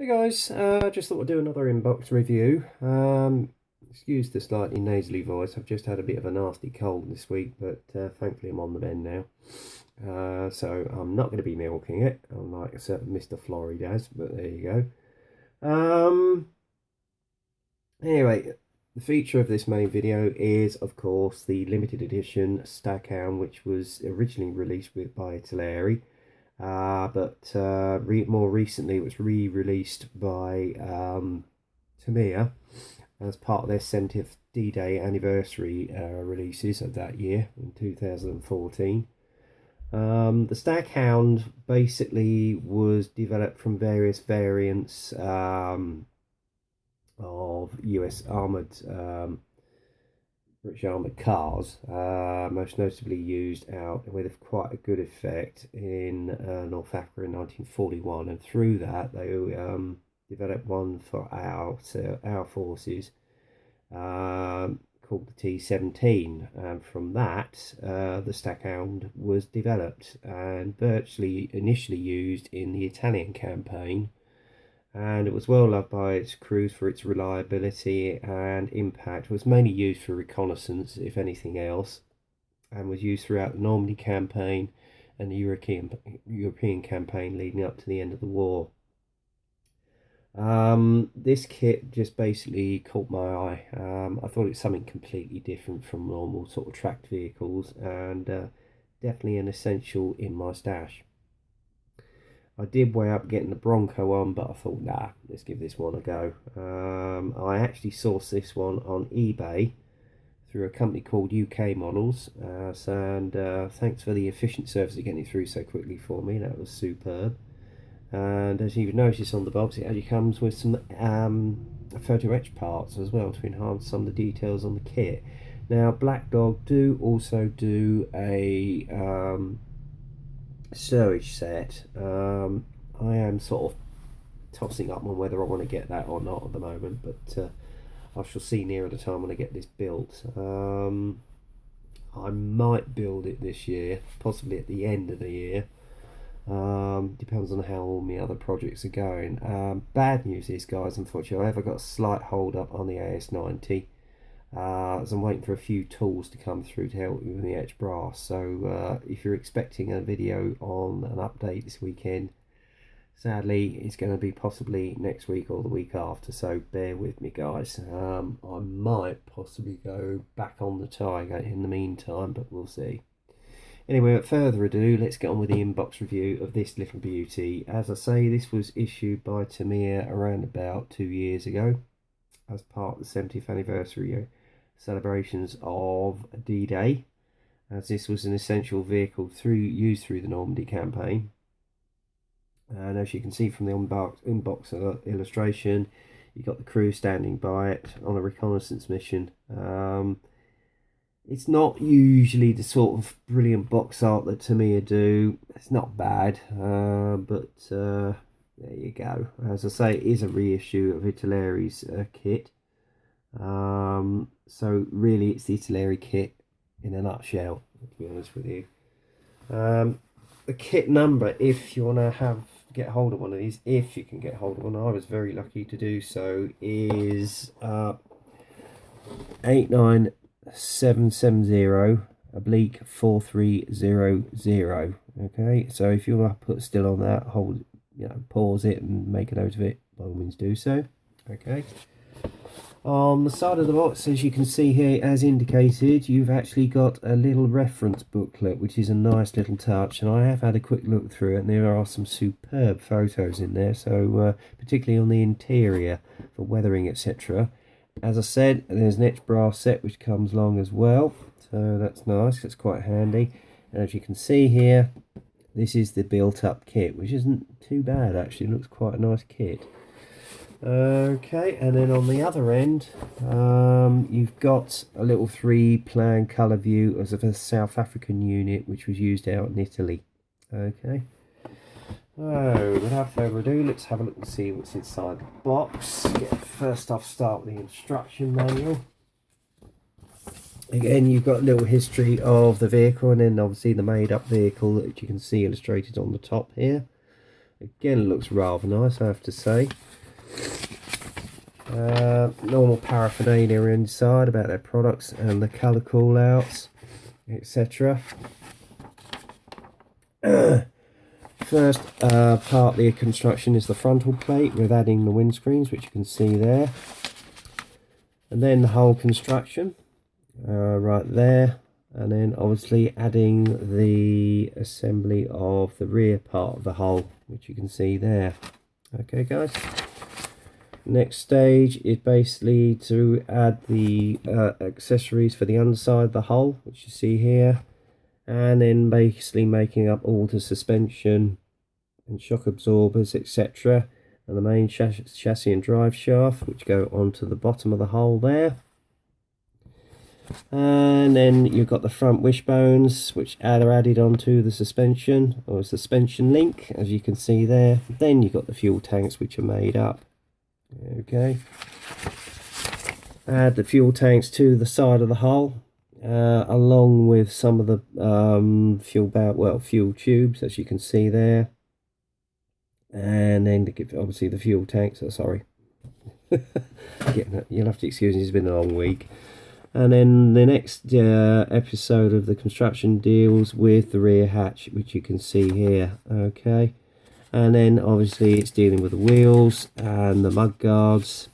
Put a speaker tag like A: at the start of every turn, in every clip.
A: Hey guys, just thought I'd do another inbox review. Excuse the slightly nasally voice, I've just had a bit of a nasty cold this week, but thankfully I'm on the mend now. So I'm not going to be milking it, unlike a certain Mr. Flory does, but there you go. Anyway, the feature of this main video is, of course, the limited edition Staghound, which was originally released by Italeri. But more recently it was re-released by Tamiya as part of their 70th D-Day anniversary releases of that year in 2014. The Staghound basically was developed from various variants of US armoured British armoured cars, most notably used out with quite a good effect in North Africa in 1941, and through that they developed one for our forces called the T-17, and from that the Staghound was developed and virtually initially used in the Italian campaign. And it was well loved by its crews for its reliability and impact. It was mainly used for reconnaissance, if anything else, and was used throughout the Normandy campaign and the European campaign leading up to the end of the war. This kit just basically caught my eye. I thought it was something completely different from normal sort of tracked vehicles, and definitely an essential in my stash. I did weigh up getting the Bronco on, but I thought, nah, let's give this one a go. I actually sourced this one on eBay through a company called UK Models, and thanks for the efficient service of getting it through so quickly for me. That was superb. And as you've noticed on the box, it actually comes with some photo etch parts as well to enhance some of the details on the kit. Now, Black Dog do also do a storage set. I am sort of tossing up on whether I want to get that or not at the moment, but I shall see nearer the time when I get this built. I might build it this year, possibly at the end of the year. Depends on how all my other projects are going. Bad news is, guys, unfortunately I've got a slight hold up on the AS90. As I'm waiting for a few tools to come through to help me with the etch brass. So if you're expecting a video on an update this weekend, sadly it's going to be possibly next week or the week after, so bear with me, guys. I might possibly go back on the Tiger in the meantime, but we'll see. Anyway, without further ado, let's get on with the inbox review of this little beauty. As I say, this was issued by Tamiya around about 2 years ago as part of the 70th anniversary celebrations of D-Day, as this was an essential vehicle used through the Normandy campaign. And as you can see from the inbox illustration, you've got the crew standing by it on a reconnaissance mission. It's not usually the sort of brilliant box art that Tamiya do. It's not bad, but there you go. As I say, it is a reissue of Italeri's kit. So really it's the Italeri kit in a nutshell, to be honest with you. The kit number, if you want to get hold of one of these, if you can get hold of one, I was very lucky to do so, is 89770/4300. Okay, so if you want to put still on that, pause it and make a note of it, by all means do so. Okay. On the side of the box, as you can see here, as indicated, you've actually got a little reference booklet, which is a nice little touch, and I have had a quick look through it, and there are some superb photos in there, so particularly on the interior for weathering, etc. As I said, there's an etch brass set which comes along as well, so that's nice, it's quite handy. And as you can see here, this is the built up kit, which isn't too bad actually, it looks quite a nice kit. Okay, and then on the other end, you've got a little 3-plan colour view as of a South African unit which was used out in Italy. Okay, so without further ado, let's have a look and see what's inside the box. First off, start with the instruction manual. Again, you've got a little history of the vehicle, and then obviously the made up vehicle that you can see illustrated on the top here. Again, it looks rather nice, I have to say. Normal paraphernalia inside about their products and the colour call outs, etc. First part of the construction is the frontal plate with adding the windscreens, which you can see there, and then the whole construction right there, and then obviously adding the assembly of the rear part of the hull, which you can see there. Okay guys, next stage is basically to add the accessories for the underside of the hull, which you see here, and then basically making up all the suspension and shock absorbers, etc., and the main chassis and drive shaft, which go onto the bottom of the hull there. And then you've got the front wishbones, which are added onto the suspension, or suspension link, as you can see there. Then you've got the fuel tanks, which are made up. Okay, add the fuel tanks to the side of the hull, along with some of the fuel tubes, as you can see there. And then obviously the fuel tanks. Sorry, you'll have to excuse me, it's been a long week. And then the next episode of the construction deals with the rear hatch, which you can see here. Okay, and then obviously it's dealing with the wheels and the mud guards.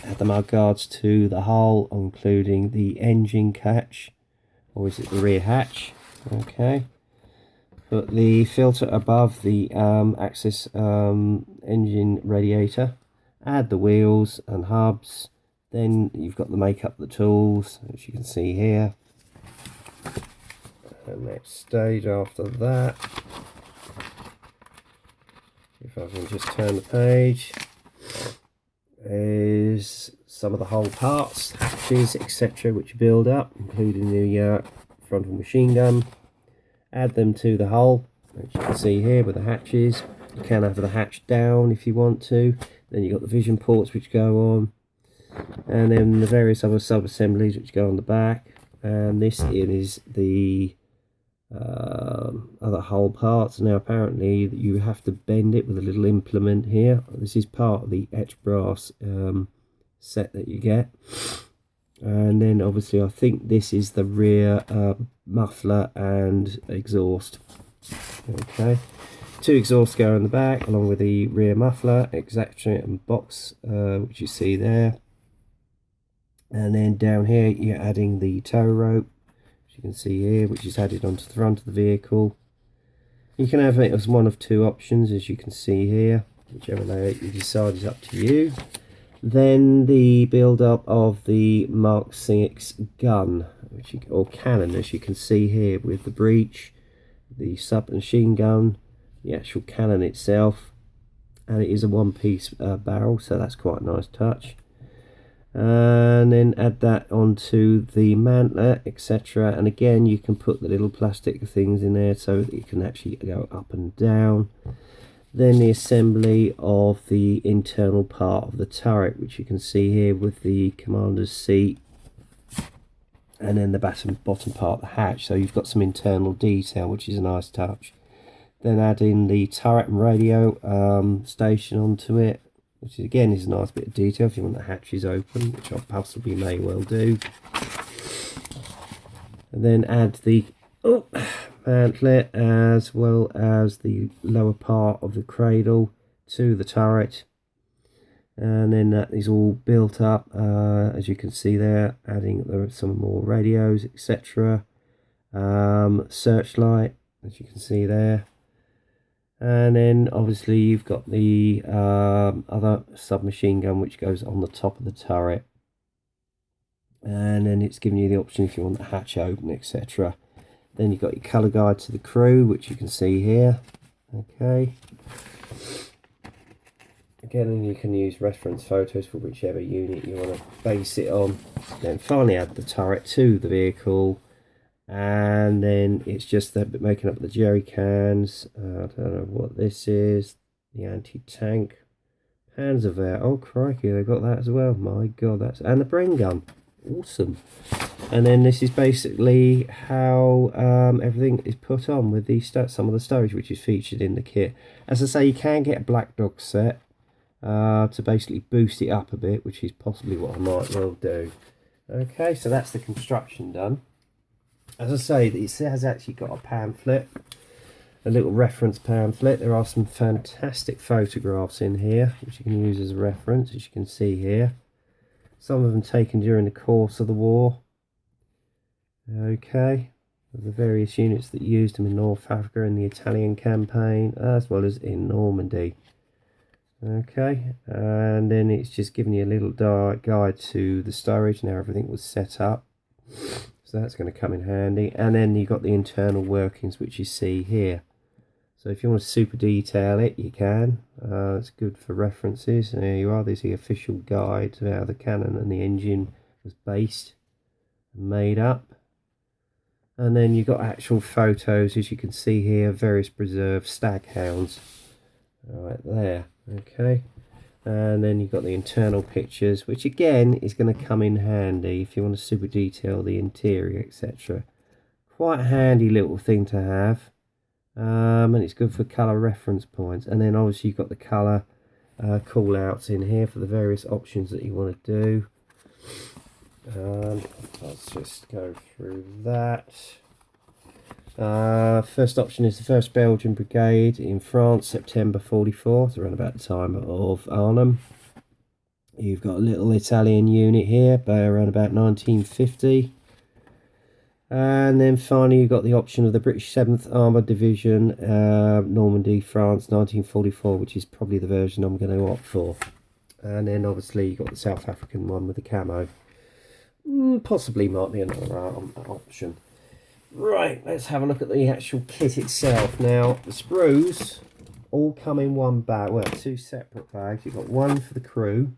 A: Add the mud guards to the hull, including the engine catch, or is it the rear hatch? Okay, put the filter above the axis engine radiator. Add the wheels and hubs. Then you've got the make up the tools, which you can see here. The next stage after that, if I can just turn the page, is some of the whole parts, hatches, etc., which build up, including the frontal machine gun. Add them to the hull, which you can see here with the hatches. You can have the hatch down if you want to. Then you've got the vision ports which go on, and then the various other sub-assemblies which go on the back. And this is the other hull parts. Now apparently you have to bend it with a little implement here. This is part of the etched brass set that you get. And then obviously I think this is the rear muffler and exhaust. Okay, 2 exhausts go in the back along with the rear muffler, etc., and box, which you see there. And then down here you're adding the tow rope, which you can see here, which is added onto the front of the vehicle. You can have it as one of 2 options, as you can see here. Whichever layout you decide is up to you. Then the build up of the Mark 6 gun, or cannon, as you can see here, with the breech, the submachine gun, the actual cannon itself, and it is a one-piece barrel, so that's quite a nice touch. And then add that onto the mantler, etc., and again you can put the little plastic things in there so that it can actually go up and down. Then the assembly of the internal part of the turret, which you can see here with the commander's seat, and then the bottom part of the hatch, so you've got some internal detail, which is a nice touch. Then add in the turret and radio station onto it, which again is a nice bit of detail if you want the hatches open, which I possibly may well do. And then add the mantlet as well as the lower part of the cradle to the turret, and then that is all built up, as you can see there, adding some more radios, etc., searchlight, as you can see there. And then obviously you've got the other submachine gun which goes on the top of the turret, and then it's giving you the option if you want the hatch open, etc. Then you've got your colour guide to the crew, which you can see here. Okay, again you can use reference photos for whichever unit you want to base it on. Then finally add the turret to the vehicle, and then it's just making up the jerry cans. I don't know what this is. The anti-tank Panzerwehr. Oh crikey, they've got that as well. My god, and the Bren gun. Awesome. And then this is basically how everything is put on with the some of the stowage which is featured in the kit. As I say, you can get a black dog set to basically boost it up a bit, which is possibly what I might well do. Okay, so that's the construction done. As I say, it has actually got a pamphlet, a little reference pamphlet. There are some fantastic photographs in here which you can use as a reference, as you can see here. Some of them taken during the course of the war. Okay, the various units that used them in North Africa in the Italian campaign, as well as in Normandy. Okay, and then it's just giving you a little guide to the storage and how everything was set up. So that's going to come in handy. And then you've got the internal workings, which you see here. So if you want to super detail it, you can. It's good for references. And there you are. There's the official guide to how the cannon and the engine was based and made up. And then you've got actual photos, as you can see here, various preserved staghounds. Right there. Okay, and then you've got the internal pictures, which again is going to come in handy if you want to super detail the interior, etc. Quite a handy little thing to have, and it's good for colour reference points. And then obviously you've got the colour call outs in here for the various options that you want to do. Let's just go through that. First option is the 1st Belgian Brigade in France, September 44, so around about the time of Arnhem. You've got a little Italian unit here, by around about 1950. And then finally you've got the option of the British 7th Armoured Division, Normandy, France, 1944, which is probably the version I'm going to opt for. And then obviously you've got the South African one with the camo. Possibly might be another option. Right, let's have a look at the actual kit itself. Now, the sprues all come in one bag, well, 2 separate bags. You've got one for the crew,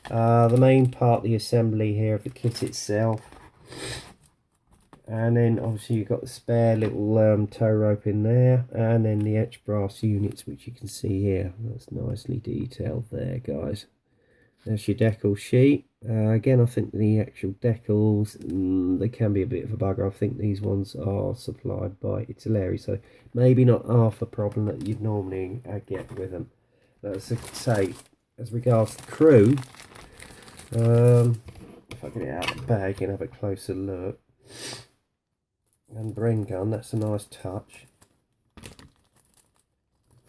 A: the main part, the assembly here of the kit itself, and then obviously you've got the spare little tow rope in there, and then the etched brass units, which you can see here. That's nicely detailed there, guys. There's your decal sheet. Again, I think the actual decals, they can be a bit of a bugger. I think these ones are supplied by Italy, so maybe not half a problem that you'd normally get with them. But as I say, as regards the crew, if I get it out of the bag and have a closer look, and Bren gun, that's a nice touch.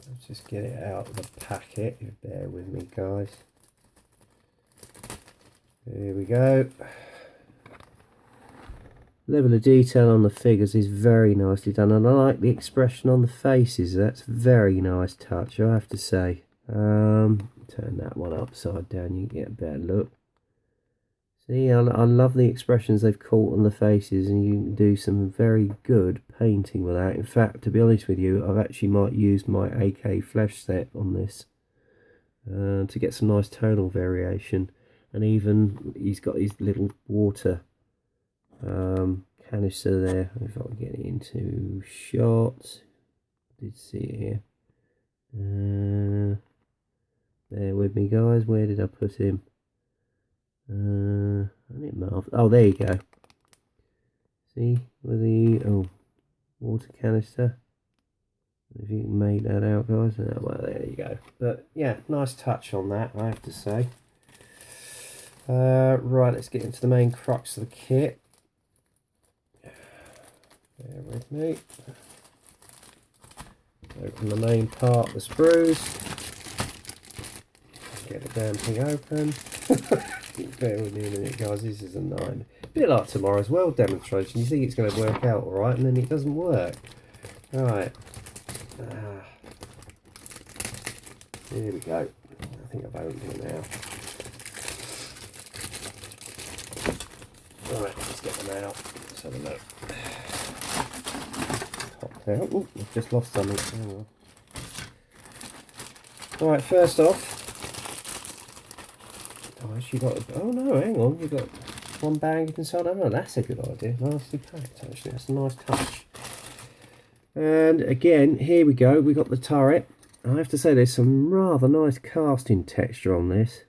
A: Let's just get it out of the packet, if you bear with me, guys. Here we go. Level of detail on the figures is very nicely done, and I like the expression on the faces. That's a very nice touch, I have to say. Turn that one upside down, you can get a better look. See, I love the expressions they've caught on the faces, and you can do some very good painting with that. In fact, to be honest with you, I've actually might use my AK flesh set on this to get some nice tonal variation. And even he's got his little water canister there. If I can get it into shot, I did see it here. Bear with me, guys. Where did I put him? I didn't mark. Oh, there you go. See with the water canister. If you can make that out, guys. Oh, well, there you go. But yeah, nice touch on that, I have to say. Right, let's get into the main crux of the kit. Bear with me. Open the main part, the sprues. Get the damn thing open. Bear with me a minute, guys. This is a 9. A bit like tomorrow's weld demonstration. You think it's going to work out alright, and then it doesn't work. Alright. Here we go. I think I've opened it now. Right, let's get them out. Let's have a look. Popped out. Oh, I've just lost something. Alright, first off. Oh, actually got. Oh no, hang on. You've got one bag inside. Oh no, that's a good idea. Nicely packed, actually. That's a nice touch. And again, here we go. We got the turret. I have to say, there's some rather nice casting texture on this.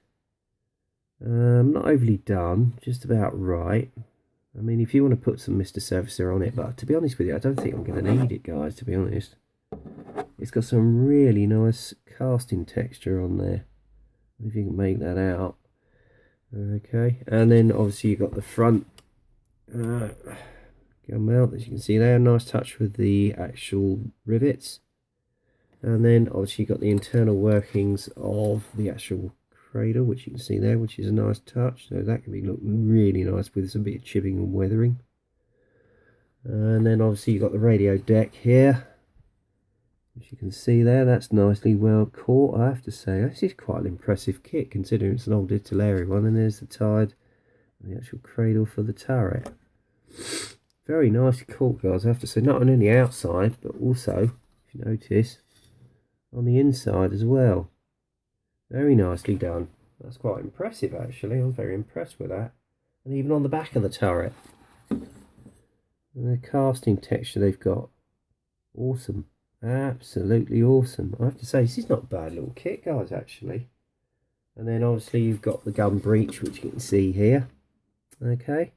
A: Not overly done, just about right. I mean, if you want to put some Mr. Surfacer on it, but to be honest with you, I don't think I'm going to need it, guys, to be honest. It's got some really nice casting texture on there, if you can make that out. Okay, and then obviously you've got the front gun mount, as you can see there, nice touch with the actual rivets. And then obviously you've got the internal workings of the actual cradle, which you can see there, which is a nice touch. So that can be look really nice with some bit of chipping and weathering. And then obviously you've got the radio deck here, which you can see there. That's nicely well caught, I have to say. This is quite an impressive kit considering it's an old Italeri one. And there's the tide and the actual cradle for the turret. Very nicely caught, guys, I have to say. Not only on the outside, but also, if you notice, on the inside as well. Very nicely done. That's quite impressive, actually. I'm very impressed with that. And even on the back of the turret, and the casting texture they've got, awesome. Absolutely awesome. I have to say, this is not a bad little kit, guys, actually. And then obviously you've got the gun breech, which you can see here. Okay,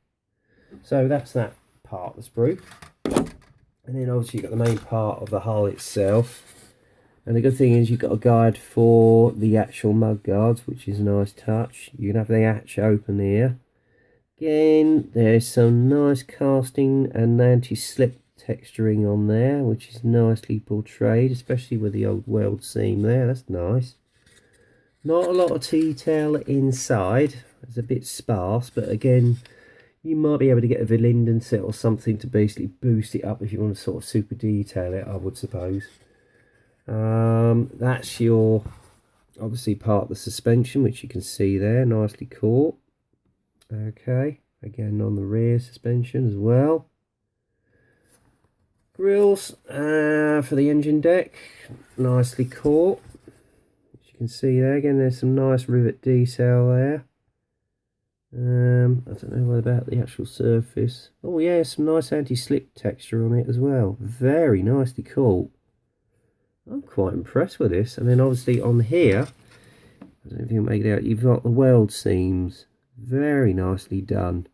A: so that's that part of the sprue. And then obviously you've got the main part of the hull itself. And the good thing is you've got a guide for the actual mud guards, which is a nice touch. You can have the hatch open here. Again, there's some nice casting and anti-slip texturing on there, which is nicely portrayed, especially with the old weld seam there. That's nice. Not a lot of detail inside. It's a bit sparse, but again, you might be able to get a Verlinden set or something to basically boost it up if you want to sort of super detail it, I would suppose. That's your obviously part of the suspension, which you can see there, nicely caught. Okay, again on the rear suspension as well. Grills for the engine deck, nicely caught. As you can see there, again there's some nice rivet detail there. I don't know what about the actual surface. Oh yeah, some nice anti-slip texture on it as well. Very nicely caught. I'm quite impressed with this. And then obviously on here, I don't know if you can make it out, you've got the weld seams. Very nicely done.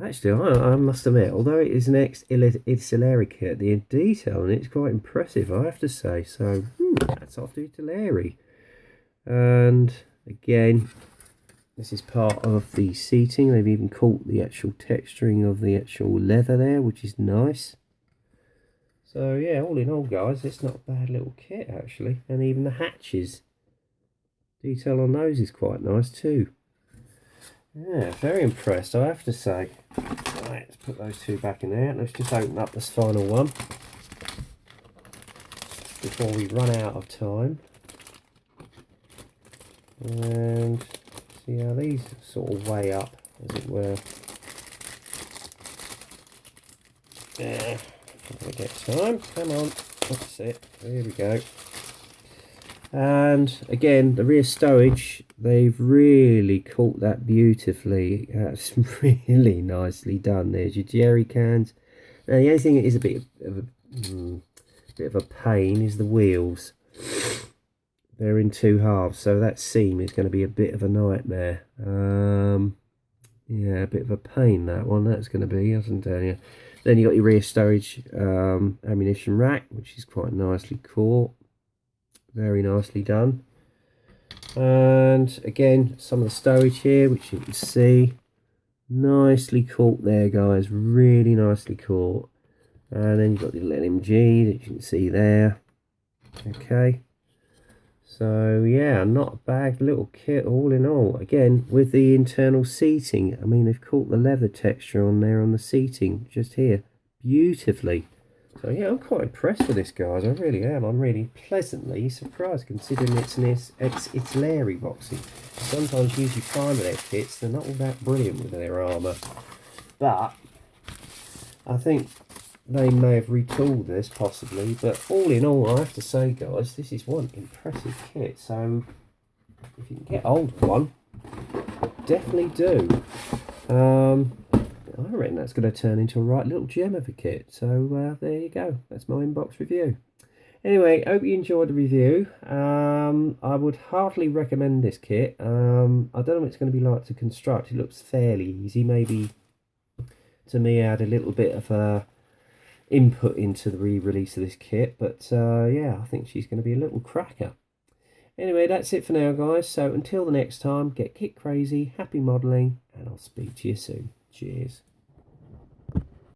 A: Actually, I must admit, although it is an ex-Italeri kit, the detail in it is quite impressive, I have to say. So, that's off to Italeri. And again, this is part of the seating. They've even caught the actual texturing of the actual leather there, which is nice. So yeah, all in all, guys, it's not a bad little kit actually. And even the hatches, detail on those is quite nice too. Yeah, very impressed, I have to say. Right, let's put those two back in there. Let's just open up this final one before we run out of time. And see how these sort of weigh up, as it were. Yeah. I'm going to get time. Come on. That's it. There we go. And again, the rear stowage, they've really caught that beautifully. That's really nicely done. There's your jerry cans. Now, the only thing that is a bit of a pain is the wheels. They're in two halves, so that seam is going to be a bit of a nightmare. Yeah, a bit of a pain, that one. That's going to be, I can tell you. Then you got your rear storage ammunition rack, which is quite nicely caught. Very nicely done. And again, some of the stowage here, which you can see. Nicely caught there, guys. Really nicely caught. And then you've got the little LMG that you can see there. Okay. So yeah, not a bad little kit all in all. Again, with the internal seating, I mean, they've caught the leather texture on there on the seating just here beautifully. So yeah, I'm quite impressed with this, guys. I really am. I'm really pleasantly surprised considering it's an ex-Italeri boxing. Sometimes usually find their kits, they're not all that brilliant with their armour. But I think they may have retooled this possibly, but all in all, I have to say, guys, this is one impressive kit. So if you can get hold of one, definitely do. I reckon that's going to turn into a right little gem of a kit. So there you go. That's my inbox review. Anyway, hope you enjoyed the review. I would heartily recommend this kit. I don't know what it's going to be like to construct. It looks fairly easy. Maybe to me, add a little bit of input into the re-release of this kit. But yeah, I think she's going to be a little cracker. Anyway, that's it for now, guys. So until the next time, get kit crazy, happy modelling, and I'll speak to you soon. Cheers.